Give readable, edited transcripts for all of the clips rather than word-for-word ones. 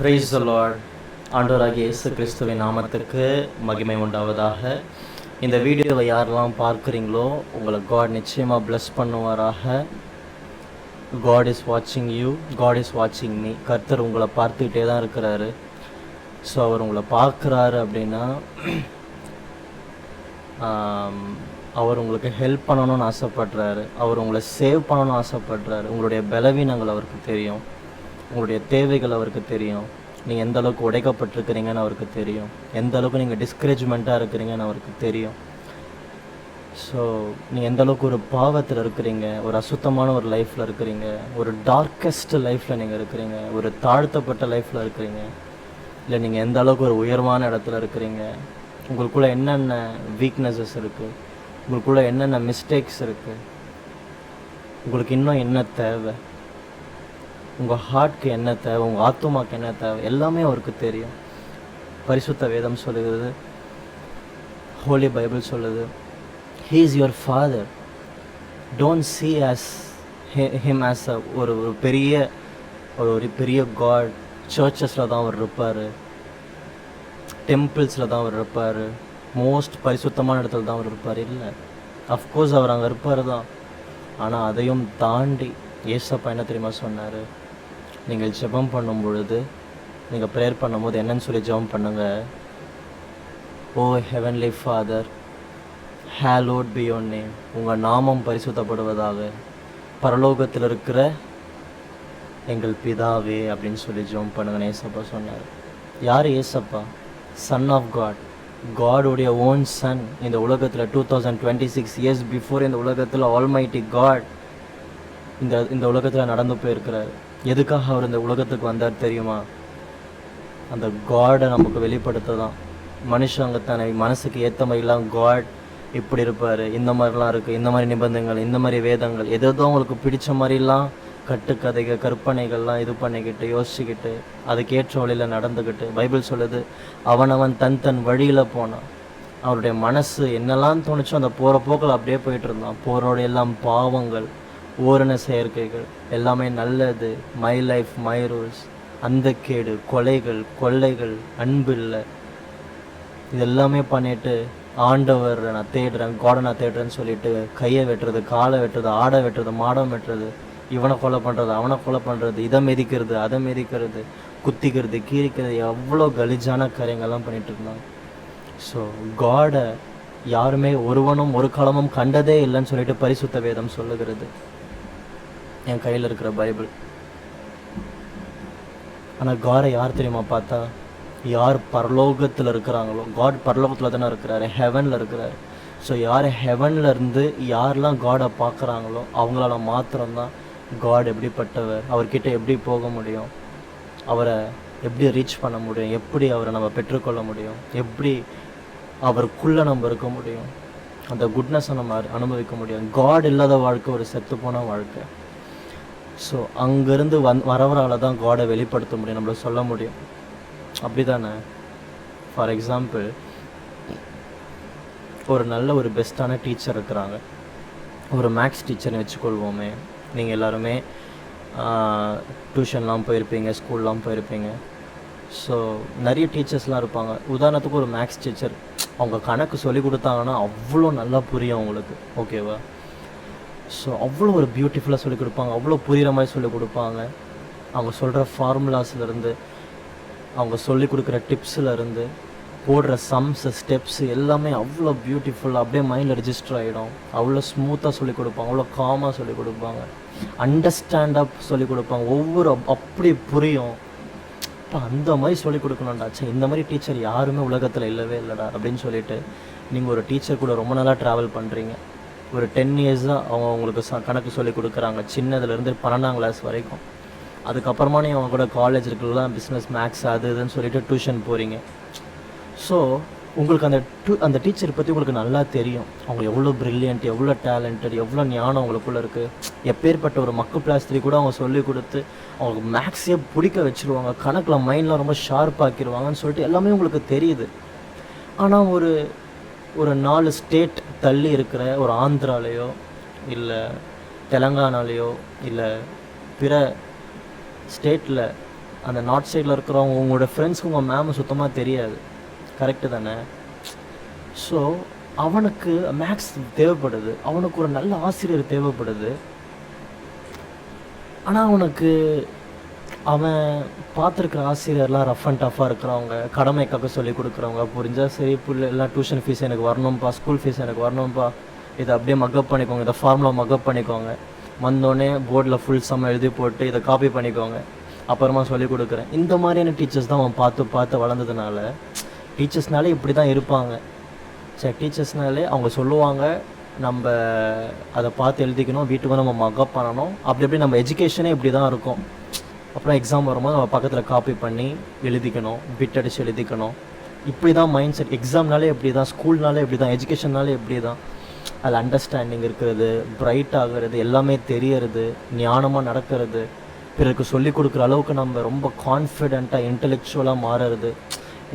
Praise the Lord. ஆண்டவராகிய இயேசு கிறிஸ்துவின் நாமத்துக்கு மகிமை உண்டாவதாக. இந்த வீடியோவை யாரெல்லாம் பார்க்குறீங்களோ உங்களை காட் நிச்சயமாக பிளஸ் பண்ணுவாராக. காட் இஸ் வாட்சிங் யூ, காட் இஸ் வாட்சிங் மீ. கர்த்தர் உங்களை பார்த்துக்கிட்டே தான் இருக்கிறாரு. ஸோ அவர் உங்களை பார்க்குறாரு அப்படின்னா அவர் உங்களுக்கு ஹெல்ப் பண்ணணும்னு ஆசைப்படுறாரு. அவர் உங்களை சேவ் பண்ணணும்னு ஆசைப்படுறாரு. உங்களுடைய பலவீனங்கள் அவருக்கு தெரியும், உங்களுடைய தேவைகள் அவருக்கு தெரியும், நீங்கள் எந்த அளவுக்கு உடைக்கப்பட்டிருக்கிறீங்கன்னு அவருக்கு தெரியும், எந்த அளவுக்கு நீங்கள் டிஸ்கரேஜ்மெண்ட்டாக இருக்கிறீங்கன்னு அவருக்கு தெரியும். ஸோ நீங்கள் எந்த அளவுக்கு ஒரு பாவத்தில் இருக்கிறீங்க, ஒரு அசுத்தமான ஒரு லைஃப்பில் இருக்கிறீங்க, ஒரு டார்க்கஸ்ட் லைஃப்பில் நீங்கள் இருக்கிறீங்க, ஒரு தாழ்த்தப்பட்ட லைஃப்பில் இருக்கிறீங்க, இல்லை நீங்கள் எந்த அளவுக்கு ஒரு உயர்வான இடத்துல இருக்கிறீங்க, உங்களுக்குள்ளே என்னென்ன வீக்னஸஸ் இருக்குது, உங்களுக்குள்ளே என்னென்ன மிஸ்டேக்ஸ் இருக்குது, உங்களுக்கு இன்னும் என்ன தேவை, உங்கள் ஹார்ட்க்கு என்ன தேவை, உங்கள் ஆத்துமாக்கு என்ன தேவை, எல்லாமே அவருக்கு தெரியும். பரிசுத்த வேதம் சொல்லுகிறது, ஹோலி பைபிள் சொல்லுது, he is your father. Don't see as him as ஒரு பெரிய காட். சர்ச்சஸில் தான் அவர் இருப்பார், டெம்பிள்ஸில் தான் அவர் இருப்பார், மோஸ்ட் பரிசுத்தமான இடத்துல தான் அவர் இருப்பார். இல்லை, அஃப்கோர்ஸ் அவர் அங்கே இருப்பார் தான். ஆனால் அதையும் தாண்டி ஏசப்பா என்ன தெரியுமா சொன்னார்? நீங்கள் ஜெபம் பண்ணும் பொழுது, நீங்கள் ப்ரேயர் பண்ணும்போது என்னன்னு சொல்லி ஜெபம் பண்ணுங்க. Oh heavenly father, hallowed be your name. உங்கள் நாமம் பரிசுத்தப்படுவதாக. பரலோகத்தில் இருக்கிற எங்கள் பிதாவே அப்படின்னு சொல்லி ஜெபம் பண்ணுங்கன்னு ஏசப்பா சொன்னார். யார் ஏசப்பா? சன் ஆஃப் காட், காடுடைய ஓன் சன். இந்த உலகத்தில் 2026 இயர்ஸ் பிஃபோர் இந்த உலகத்தில் ஆல்மைட்டி காட் இந்த உலகத்தில் நடந்து போயிருக்கிறார். எதுக்காக அவர் இந்த உலகத்துக்கு வந்தார் தெரியுமா? அந்த காடை நமக்கு வெளிப்படுத்த தான். மனுஷங்க தானே மனசுக்கு ஏற்ற மாதிரிலாம் காட் இப்படி இருப்பார், இந்த மாதிரிலாம் இருக்குது, இந்த மாதிரி நிபந்தனைகள், இந்த மாதிரி வேதங்கள், எதோ அவங்களுக்கு பிடிச்ச மாதிரிலாம் கட்டுக்கதைகள் கற்பனைகள்லாம் இது பண்ணிக்கிட்டு யோசிச்சுக்கிட்டு அதுக்கேற்ற வழியில் நடந்துக்கிட்டு, பைபிள் சொல்லுது, அவனவன் தன் வழியில் போனான். அவருடைய மனசு என்னெல்லாம் தோணுச்சோ அந்த போகிற போக்கில் அப்படியே போயிட்டு இருந்தான். போகிறோட எல்லாம் பாவங்கள், ஓரண செயற்கைகள், எல்லாமே நல்லது, மை லைஃப் மை ரூல்ஸ், அந்த கேடு, கொலைகள், கொள்ளைகள், அன்பு இல்லை, இதெல்லாமே பண்ணிட்டு ஆண்டவர் நான் தேடுறேன், காடை நான் தேடுறேன்னு சொல்லிட்டு கையை வெட்டுறது, காலை வெட்டுறது, ஆடை வெட்டுறது, மாடம் வெட்டுறது, இவனை கொலை பண்ணுறது, அவனை கொலை பண்ணுறது, இதை மிதிக்கிறது, அதை மிதிக்கிறது, குத்திக்கிறது, கீரிக்கிறது, எவ்வளோ கலிஜான காரியங்கள்லாம் பண்ணிகிட்டு இருந்தாங்க. ஸோ காடை யாருமே ஒருவனும் ஒரு காலமும் கண்டதே இல்லைன்னு சொல்லிட்டு பரிசுத்த வேதம் சொல்லுகிறது. என் கையில் இருக்கிற பைபிள். ஆனால் காடை யார் தெரியுமா பார்த்தா? யார் பரலோகத்தில் இருக்கிறாங்களோ, காட் பரலோகத்தில் தானே இருக்கிறாரு, ஹெவனில் இருக்கிறாரு. ஸோ யார் ஹெவனில் இருந்து யாரெல்லாம் காடை பார்க்குறாங்களோ அவங்களால மாத்திரம்தான் காட் எப்படிப்பட்டவர், அவர்கிட்ட எப்படி போக முடியும், அவரை எப்படி ரீச் பண்ண முடியும், எப்படி அவரை நம்ம பெற்றுக்கொள்ள முடியும், எப்படி அவருக்குள்ளே நம்ம இருக்க முடியும், அந்த குட்னஸை நம்ம அனுபவிக்க முடியும். காட் இல்லாத வாழ்க்கை ஒரு செத்துப்போன வாழ்க்கை. ஸோ அங்கேருந்து வரவரால் தான் காடை வெளிப்படுத்த முடியும், நம்மளை சொல்ல முடியும். அப்படி தானே? ஃபார் எக்ஸாம்பிள், ஒரு பெஸ்ட்டான டீச்சர் இருக்கிறாங்க, ஒரு மேக்ஸ் டீச்சர்னு வச்சுக்கொள்வோமே. நீங்கள் எல்லாருமே டியூஷன்லாம் போயிருப்பீங்க, ஸ்கூல்லாம் போயிருப்பீங்க. ஸோ நிறைய டீச்சர்ஸ்லாம் இருப்பாங்க. உதாரணத்துக்கு ஒரு மேக்ஸ் டீச்சர், அவங்க கணக்கு சொல்லி கொடுத்தாங்கன்னா அவ்வளோ நல்லா புரியும் அவங்களுக்கு, ஓகேவா? ஸோ அவ்வளோ ஒரு பியூட்டிஃபுல்லாக சொல்லிக் கொடுப்பாங்க, அவ்வளோ புரிகிற மாதிரி சொல்லிக் கொடுப்பாங்க. அவங்க சொல்கிற ஃபார்முலாஸ்லேருந்து, அவங்க சொல்லிக் கொடுக்குற டிப்ஸில் போடுற சம்ஸ், ஸ்டெப்ஸ் எல்லாமே அவ்வளோ பியூட்டிஃபுல்லாக அப்படியே மைண்டில் ரெஜிஸ்டர் ஆகிடும். அவ்வளோ ஸ்மூத்தாக சொல்லிக் கொடுப்பாங்க, அவ்வளோ காமாக சொல்லிக் கொடுப்பாங்க, அண்டர்ஸ்டாண்டாக சொல்லிக் கொடுப்பாங்க, ஒவ்வொரு அப்படி புரியும். இப்போ அந்த மாதிரி சொல்லிக் கொடுக்கணும்டாச்சு, இந்த மாதிரி டீச்சர் யாருமே உலகத்தில் இல்லவே இல்லைடா அப்படின்னு சொல்லிட்டு நீங்கள் ஒரு டீச்சர் கூட ரொம்ப நாளாக ட்ராவல் பண்ணுறீங்க. ஒரு 10 இயர்ஸாக அவங்க உங்களுக்கு கணக்கு சொல்லிக் கொடுக்குறாங்க, சின்னதுலேருந்து 12ஆம் கிளாஸ் வரைக்கும். அதுக்கப்புறமா நீங்கள் அவங்க கூட காலேஜ் இருக்கலாம், பிஸ்னஸ், மேக்ஸ், அது இதுன்னு சொல்லிட்டு டியூஷன் போகிறீங்க. ஸோ உங்களுக்கு அந்த டீச்சர் பற்றி உங்களுக்கு நல்லா தெரியும். அவங்க எவ்வளோ ப்ரில்லியன்ட், எவ்வளோ டேலண்டட், எவ்வளோ ஞானம் அவங்களுக்குள்ளே இருக்குது. எப்பேற்பட்ட ஒரு மக்கு பிளாஸ்திரி கூட அவங்க சொல்லிக் கொடுத்து அவங்களுக்கு மேக்ஸே பிடிக்க வச்சுருவாங்க, கணக்கில் மைண்ட்லாம் ரொம்ப ஷார்ப்பாக்கிடுவாங்கன்னு சொல்லிட்டு எல்லாமே உங்களுக்கு தெரியுது. ஆனால் ஒரு 4 ஸ்டேட் தள்ளி இருக்கிற ஒரு ஆந்திராலேயோ இல்லை தெலங்கானாலேயோ இல்லை பிற ஸ்டேட்டில் அந்த நார்த் சைடில் இருக்கிறவங்க உங்களோட ஃப்ரெண்ட்ஸ்க்கு உங்கள் மேம் சுத்தமாக தெரியாது, கரெக்டு தானே? ஸோ அவனுக்கு மேக்ஸ் தேவைப்படுது, அவனுக்கு ஒரு நல்ல ஆசிரியர் தேவைப்படுது. ஆனால் அவனுக்கு அவன் பார்த்துருக்குற ஆசிரியர்லாம் ரஃப் அண்ட் டஃப்பாக இருக்கிறவங்க, கடமைக்காக சொல்லி கொடுக்குறவங்க. புரிஞ்சால் சரி, எல்லாம் டியூஷன் ஃபீஸ் எனக்கு வரணும்ப்பா, ஸ்கூல் ஃபீஸ் எனக்கு வரணும்ப்பா, இதை அப்படியே மக்கப் பண்ணிக்கோங்க, இதை ஃபார்முலா மக்கப் பண்ணிக்கோங்க, வந்தோடனே போர்டில் ஃபுல் சம் எழுதி போட்டு இதை காப்பி பண்ணிக்கோங்க, அப்புறமா சொல்லிக் கொடுக்குறேன். இந்த மாதிரியான டீச்சர்ஸ் தான் அவன் பார்த்து பார்த்து வளர்ந்ததுனால, டீச்சர்ஸ்னாலே இப்படி தான் இருப்பாங்க. சரி, டீச்சர்ஸ்னாலே அவங்க சொல்லுவாங்க, நம்ம அதை பார்த்து எழுதிக்கணும், வீட்டுக்கு நம்ம மக்கப் பண்ணணும், அப்படி எப்படி நம்ம எஜுகேஷனே இப்படி தான் இருக்கும். அப்புறம் எக்ஸாம் வரும்போது நம்ம பக்கத்தில் காப்பி பண்ணி எழுதிக்கணும், பிட் அடித்து எழுதிக்கணும். இப்படி தான் மைண்ட் செட். எக்ஸாம்னாலே இப்படி தான், ஸ்கூல்னாலே இப்படி தான், எஜுகேஷன்னாலே இப்படி தான். அதில் அண்டர்ஸ்டாண்டிங் இருக்கிறது, பிரைட் ஆகிறது, எல்லாமே தெரியறது, ஞானமாக நடக்கிறது, பிறருக்கு சொல்லிக் கொடுக்குற அளவுக்கு நம்ம ரொம்ப கான்ஃபிடெண்ட்டாக இன்டெலெக்சுவலாக மாறுறது.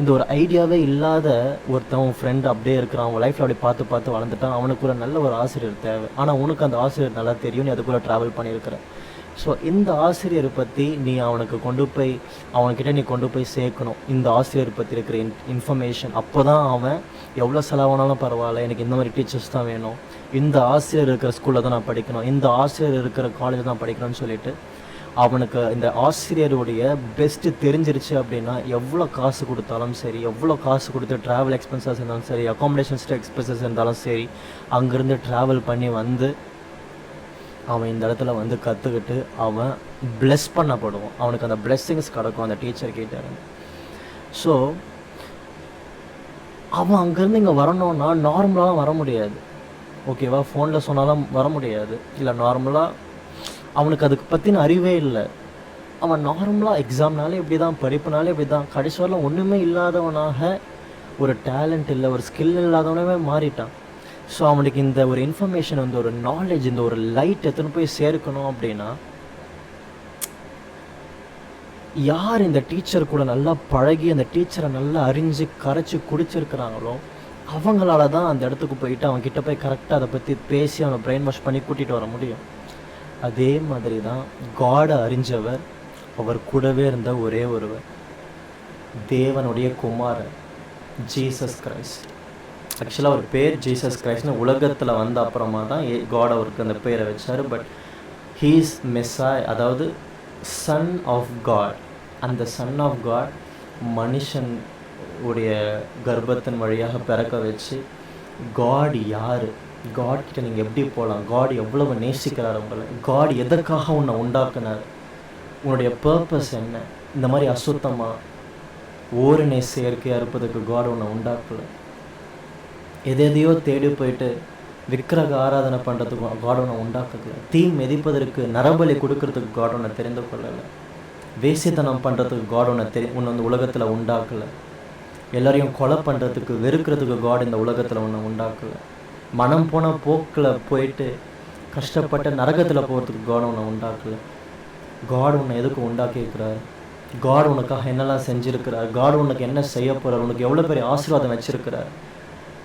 இந்த ஒரு ஐடியாவே இல்லாத ஒருத்தன் ஃப்ரெண்ட் அப்படியே இருக்கிறான், அவன் லைஃப்பில் அப்படி பார்த்து பார்த்து வளர்ந்துட்டான். அவனுக்கு ஒரு நல்ல ஒரு ஆசிரியர் தேவை. ஆனால் உனக்கு அந்த ஆசிரியர் நல்லா தெரியும், நீ அதுக்குள்ளே ட்ராவல் பண்ணியிருக்கிற. ஸோ இந்த ஆசிரியரை பற்றி நீ அவனுக்கு அவன்கிட்ட நீ கொண்டு போய் சேர்க்கணும். இந்த ஆசிரியர் பற்றி இருக்கிற இன்ஃபர்மேஷன். அப்போ தான் அவன் எவ்வளோ செலவானாலும் பரவாயில்ல, எனக்கு இந்த மாதிரி டீச்சர்ஸ் தான் வேணும், இந்த ஆசிரியர் இருக்கிற ஸ்கூலில் தான் நான் படிக்கணும், இந்த ஆசிரியர் இருக்கிற காலேஜ் தான் படிக்கணும்னு சொல்லிட்டு அவனுக்கு இந்த ஆசிரியருடைய பெஸ்ட்டு தெரிஞ்சிருச்சு அப்படின்னா, எவ்வளோ காசு கொடுத்தாலும் சரி, எவ்வளோ காசு கொடுத்து ட்ராவல் எக்ஸ்பென்சஸ் இருந்தாலும் சரி, அக்காமடேஷன்ஸ் எக்ஸ்பென்சஸ் இருந்தாலும் சரி, அங்கேருந்து ட்ராவல் பண்ணி வந்து அவன் இந்த இடத்துல வந்து கற்றுக்கிட்டு அவன் பிளெஸ் பண்ணப்படுவான். அவனுக்கு அந்த பிளெஸ்ஸிங்ஸ் கிடக்கும் அந்த டீச்சர் கிட்ட. ஸோ அவன் அங்கேருந்து இங்கே வரணுன்னா நார்மலாக வர முடியாது, ஓகேவா? ஃபோனில் சொன்னாலும் வர முடியாது. இல்லை, நார்மலாக அவனுக்கு அதுக்கு பற்றின அறிவே இல்லை. அவன் நார்மலாக எக்ஸாம்னாலே இப்படி தான், படிப்புனாலே இப்படி தான், கடைசி வரலாம் ஒன்றுமே இல்லாதவனாக, ஒரு டேலண்ட் இல்லை, ஒரு ஸ்கில் இல்லாதவனவே மாறிட்டான். ஸோ அவனுக்கு இந்த ஒரு இன்ஃபர்மேஷன், இந்த ஒரு நாலேஜ், இந்த ஒரு லைட் எத்தனை போய் சேர்க்கணும் அப்படின்னா, யார் இந்த டீச்சர் கூட நல்லா பழகி அந்த டீச்சரை நல்லா அறிஞ்சு கரைச்சி குடிச்சிருக்கிறாங்களோ அவங்களால தான் அந்த இடத்துக்கு போயிட்டு அவன்கிட்ட போய் கரெக்டாக அதை பற்றி பேசி அவனை பிரெயின் வாஷ் பண்ணி கூட்டிகிட்டு வர முடியும். அதே மாதிரி தான் காடை அறிஞ்சவர், அவர் கூடவே இருந்த ஒரே ஒருவர், தேவனுடைய குமாரன் ஜீசஸ் கிரைஸ்ட். ஆக்சுவலாக அவர் பேர் ஜீசஸ் கிரைஸ்ட்னு உலகத்தில் வந்த அப்புறமா தான் காட் அவருக்கு அந்த பேரை வச்சார். பட் ஹீஸ் மெஸ்ஸாய், அதாவது சன் ஆஃப் காட். அந்த சன் ஆஃப் காட் மனுஷன் உடைய கர்ப்பத்தின் வழியாக பிறக்க வச்சு, காட் யார், காட் கிட்ட நீங்கள் எப்படி போகலாம், காட் எவ்வளவு நேசிக்கிறார் உங்களை, காட் எதற்காக உன்னை உண்டாக்குனார், உன்னுடைய பர்பஸ் என்ன, இந்த மாதிரி அசுத்தமாக ஓரினை செயற்கையாக இருப்பதுக்கு காட் உன்னை உண்டாக்கலை. எதையோ தேடி போயிட்டு விக்கிரக ஆராதனை பண்ணுறதுக்கு காட் உன்னை உண்டாக்கல. தீ மிதிப்பதற்கு நரபலி கொடுக்கறதுக்கு காட் உன்னை தெரிந்து கொள்ளலை. வேசித்தனம் பண்ணுறதுக்கு காட் உன்னை வந்து உலகத்தில் உண்டாக்கலை. எல்லாரையும் கொலை பண்ணுறதுக்கு, வெறுக்கிறதுக்கு காட் இந்த உலகத்தில் உன்னை உண்டாக்கலை. மனம் போன போக்கில் போயிட்டு கஷ்டப்பட்ட நரகத்தில் போகிறதுக்கு காட் உன்னை உண்டாக்கலை. காட் உன்னை எதுக்கு உண்டாக்கியிருக்கிறார், காட் உனக்காக என்னெல்லாம் செஞ்சுருக்கிறார், காட் உனக்கு என்ன செய்ய போகிறார், உனக்கு எவ்வளோ பெரிய ஆசீர்வாதம் வச்சுருக்கிறார்,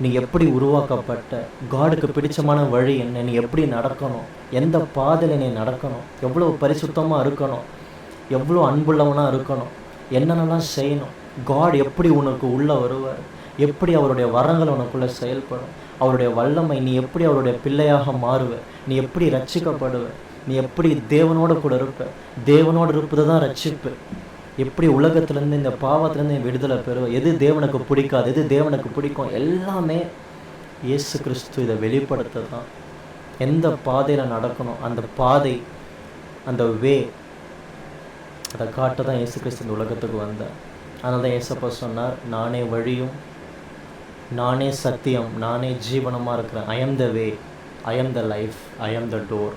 நீ எப்படி உருவாக்கப்பட்ட, காடுக்கு பிடிச்சமான வழி என்ன, நீ எப்படி நடக்கணும், எந்த பாதையில் நீ நடக்கணும், எவ்வளோ பரிசுத்தமாக இருக்கணும், எவ்வளோ அன்புள்ளவனாக இருக்கணும், என்னென்னலாம் செய்யணும், காட் எப்படி உனக்கு உள்ளே வருவார், எப்படி அவருடைய வரங்கள் உனக்குள்ளே செயல்படும், அவருடைய வல்லமை, நீ எப்படி அவருடைய பிள்ளையாக மாறுவ, நீ எப்படி ரட்சிக்கப்படுவ, நீ எப்படி தேவனோடு கூட இருப்ப, தேவனோடு இருப்பது தான் ரட்சிப்பு, எப்படி உலகத்துலேருந்து இந்த பாவத்துலேருந்து விடுதலை பெறுவ, எது தேவனுக்கு பிடிக்காது, எது தேவனுக்கு பிடிக்கும், எல்லாமே இயேசு கிறிஸ்து இதை வெளிப்படுத்த தான். எந்த பாதையில் நடக்கணும், அந்த பாதை, அந்த வே, அதை காட்ட தான் இயேசு கிறிஸ்து இந்த உலகத்துக்கு வந்தார். அதனால தான் இயேசப்பா சொன்னார், நானே வழியும், நானே சத்தியம், நானே ஜீவனமாக இருக்கிறேன். I am the way, I am the life, I am the door.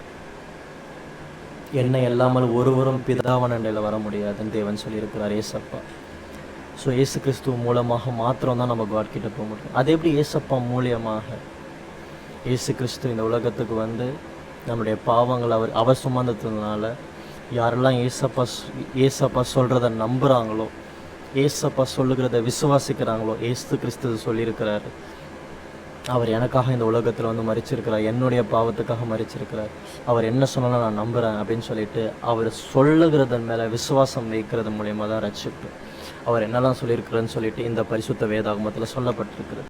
என்னை இல்லாமல் ஒருவரும் பிதாவனில் வர முடியாதுன்னு தேவன் சொல்லியிருக்கிறார் ஏசப்பா. ஸோ ஏசு கிறிஸ்துவ மூலமாக மாத்திரம் தான் நம்ம காட் கிட்ட போக முடியும். அதே எப்படி ஏசப்பா மூலியமாக ஏசு கிறிஸ்து இந்த உலகத்துக்கு வந்து நம்முடைய பாவங்களை அவர் சுமந்ததுனால யாரெல்லாம் ஏசப்பா சொல்கிறத நம்புகிறாங்களோ, ஏசப்பா சொல்லுகிறத விசுவாசிக்கிறாங்களோ, ஏசு கிறிஸ்து சொல்லியிருக்கிறாரு, அவர் எனக்காக இந்த உலகத்தில் வந்து மரிச்சிருக்கிறார், என்னுடைய பாவத்துக்காக மரிச்சிருக்கிறார், அவர் என்ன சொன்னாலும் நான் நம்புகிறேன் அப்படின்னு சொல்லிட்டு அவர் சொல்லுகிறதன் மேலே விசுவாசம் வைக்கிறது மூலியமாக தான் ரட்சிப்பு. அவர் என்னெல்லாம் சொல்லியிருக்கிறேன்னு சொல்லிட்டு இந்த பரிசுத்த வேதாகமத்தில் சொல்லப்பட்டிருக்கிறது.